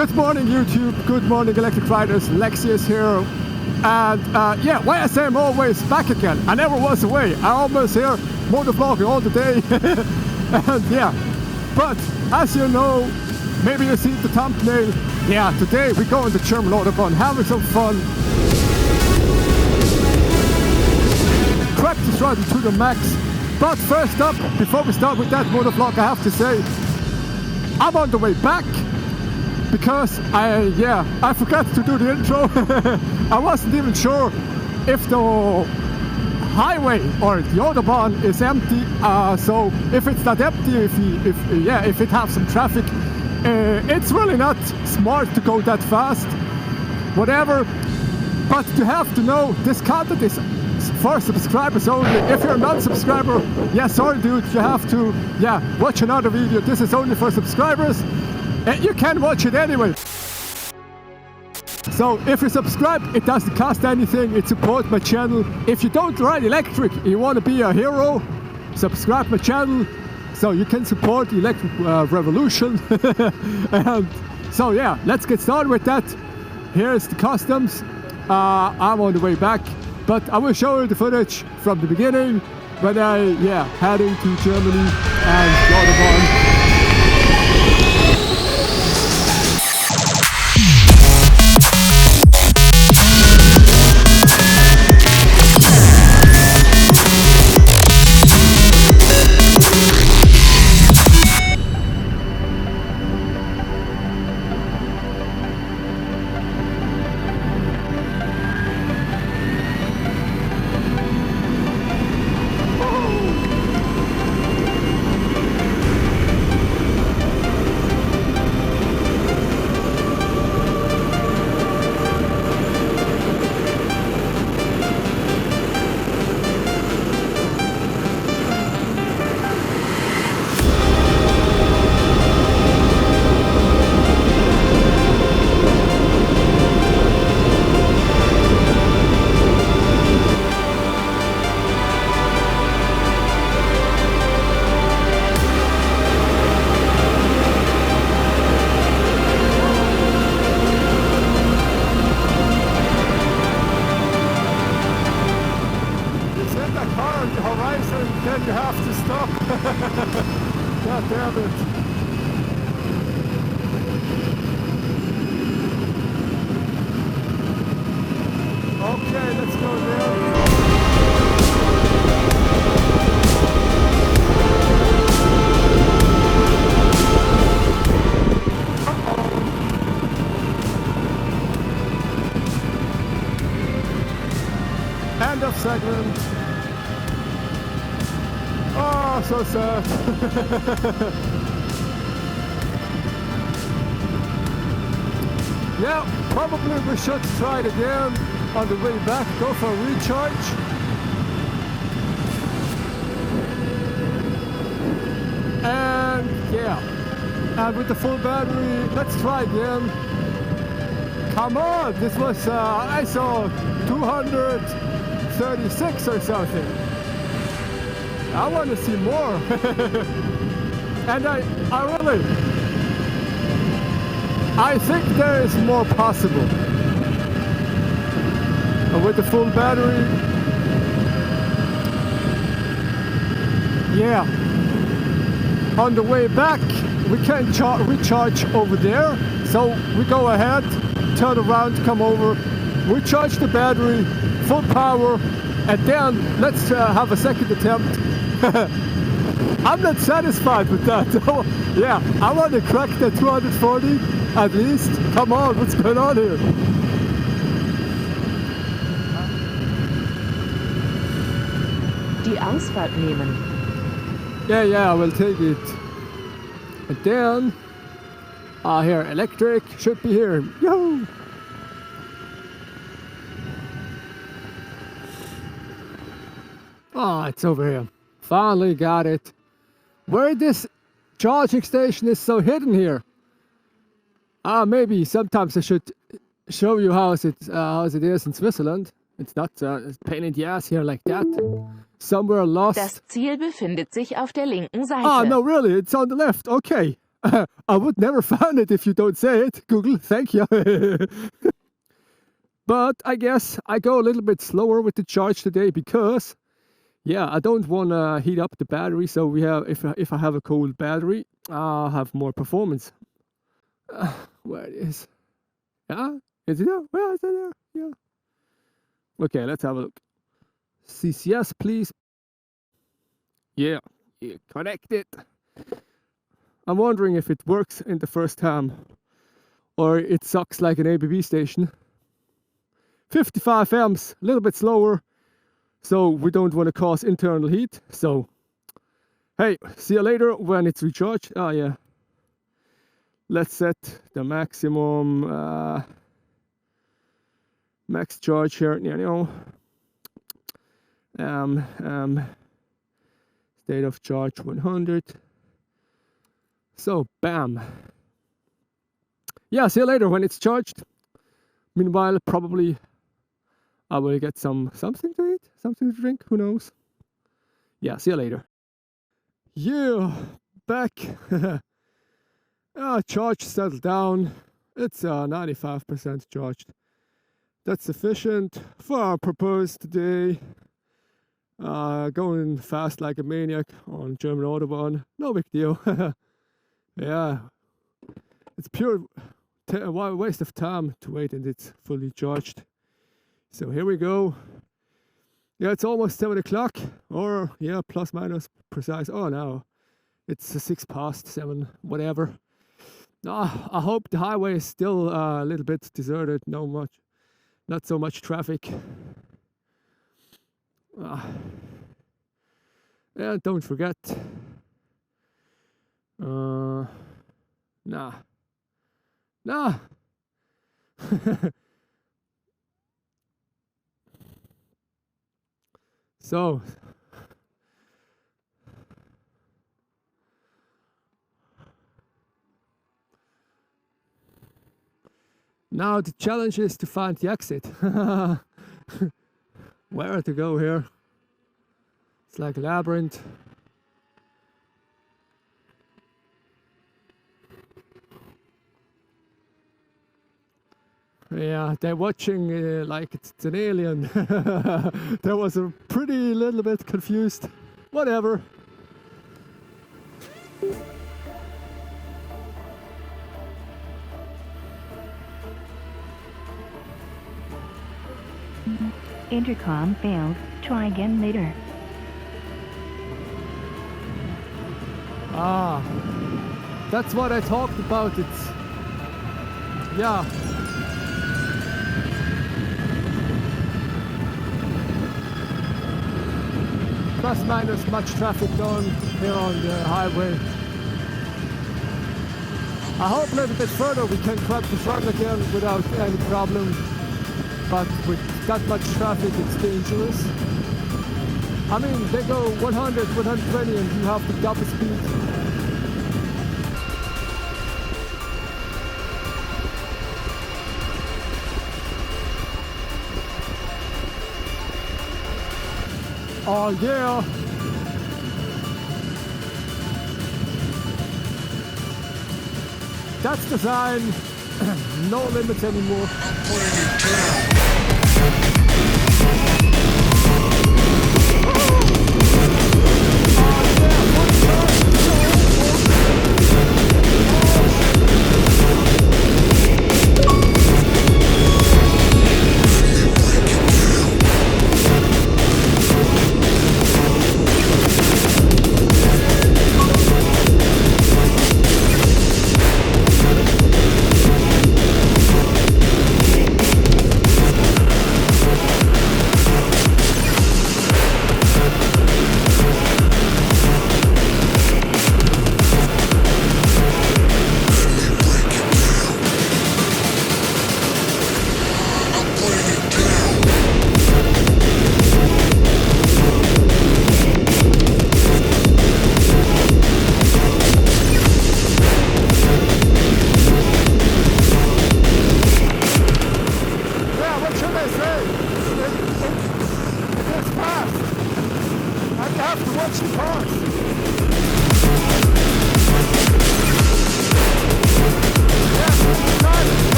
Good morning YouTube, good morning electric riders, Lexi is here. And yeah, why I say I'm always back again. I never was away, I'm almost here, motovlogging all the day. And yeah, but as you know, maybe you see the thumbnail, yeah, today we go on the German Autobahn, having some fun. Practice riding to the max. But first up, before we start with that motovlog, I have to say, I'm on the way back. Because I forgot to do the intro. I wasn't even sure if the highway or the Autobahn is empty. So if it's not empty, if it has some traffic, it's really not smart to go that fast. Whatever. But you have to know this content is for subscribers only. If you're a non-subscriber, yeah, sorry dude, you have to watch another video. This is only for subscribers. You can watch it anyway. So if you subscribe, it doesn't cost anything, it supports my channel. If you don't ride electric, you want to be a hero, subscribe my channel so you can support the electric revolution. And so yeah, let's get started with that. Here's the customs. I'm on the way back, but I will show you the footage from the beginning when I heading to Germany and the Autobahn. Then you have to stop. God damn it. Okay, let's go there. End of segment. Oh, so sad. Yeah, probably we should try it again on the way back, go for a recharge. And and with the full battery, let's try again. Come on, this was, I saw 236 or something. I want to see more. And I think there is more possible. And with the full battery, on the way back, we can recharge over there. So we go ahead, turn around, come over, recharge the battery, full power, and then let's have a second attempt. I'm not satisfied with that. I want to crack that 240 at least. Come on, what's going on here? Die Ausfahrt nehmen. Yeah, I will take it. And then, here, electric should be here. Yo! Oh, it's over here. Finally got it. Where this charging station is so hidden here. Maybe sometimes I should show you how it is in Switzerland. It's not a pain in the ass here like that. Somewhere lost. Das Ziel befindet sich auf der linken Seite. Ah, no, really, it's on the left. Okay. I would never find it if you don't say it, Google. Thank you. But I guess I go a little bit slower with the charge today because, yeah, I don't want to heat up the battery. So we have, if I have a cold battery, I'll have more performance. Where it is? Yeah, is it there? Where is it there? Yeah. Okay, let's have a look. CCS, please. Yeah, connected. I'm wondering if it works in the first time or it sucks like an ABB station. 55 amps, a little bit slower, so we don't want to cause internal heat. So, hey, see you later when it's recharged. Oh yeah. Let's set the maximum max charge here. You know, state of charge 100. So, bam. Yeah, see you later when it's charged. Meanwhile, probably I will get something to eat, something to drink, who knows. Yeah, see you later. Yeah, back. Charge settled down. It's 95% charged. That's sufficient for our purpose today. Going fast like a maniac on German Autobahn. No big deal. Yeah, it's pure waste of time to wait and it's fully charged. So here we go. Yeah, it's almost 7 o'clock, or yeah, plus minus precise. Oh no, it's 6 past 7, whatever. I hope the highway is still a little bit deserted. Not so much traffic. Yeah, don't forget. Nah. So, now the challenge is to find the exit. Where to go here? It's like a labyrinth. Yeah, they're watching like it's an alien. That was a pretty little bit confused. Whatever. Intercom failed. Try again later. That's what I talked about. It's, yeah. Plus minus much traffic on here on the highway. I hope a little bit further we can grab the front again without any problem. But with that much traffic, it's dangerous. I mean, they go 100, 120 and you have the double speed. Oh yeah! That's the sign. No limits anymore.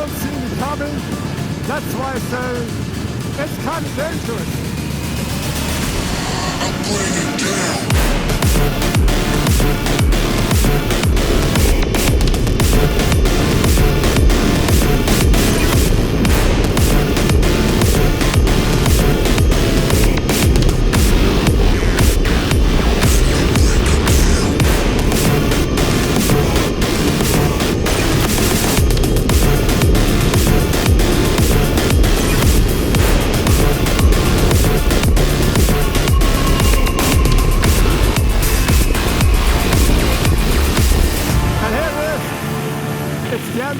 don't see me coming. That's why I say it's kind of dangerous. I'm putting it down.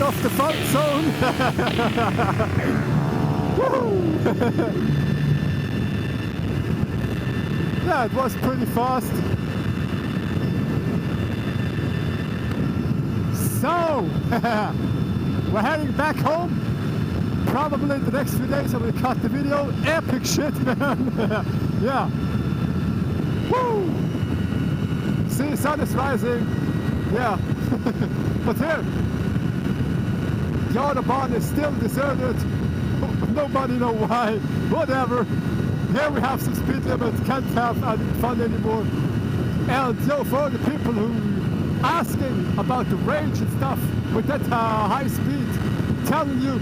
Off the fun zone. Yeah, it was pretty fast. So we're heading back home. Probably in the next few days I will cut the video. Epic shit, man. Yeah. Woo! See, sun is rising. Yeah. But here, the Autobahn is still deserted. Nobody know why. Whatever. Here we have some speed limit. Can't have fun anymore. And for the people who asking about the range and stuff with that high speed, telling you,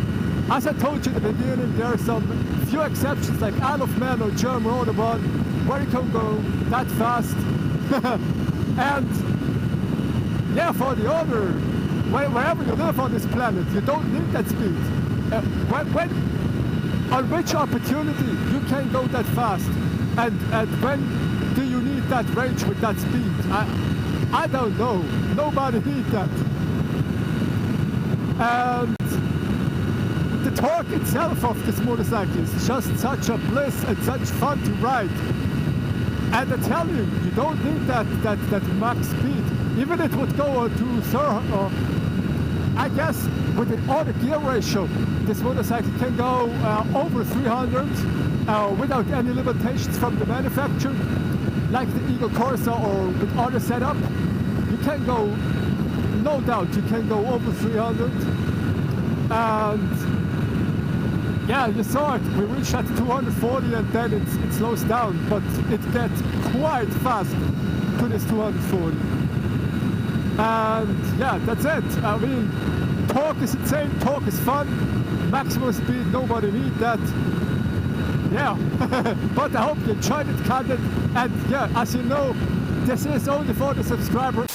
as I told you in the beginning, there are some few exceptions like Isle of Man or German Autobahn where you can go that fast. And yeah, for the other, wherever you live on this planet, you don't need that speed. On which opportunity you can go that fast, and when do you need that range with that speed? I don't know. Nobody needs that. And the torque itself of this motorcycle is just such a bliss and such fun to ride. And I tell you, you don't need that max speed. Even it would go to I guess with the auto gear ratio, this motorcycle can go over 300 without any limitations from the manufacturer, like the EGO Corsa or with other setup. You can go, no doubt, you can go over 300. And yeah, you saw it. We reached at 240 and then it slows down, but it gets quite fast to this 240. And yeah, that's it. I mean, torque is insane, torque is fun, maximum speed, nobody needs that. Yeah, but I hope you enjoyed it, content. And yeah, as you know, this is only for the subscriber.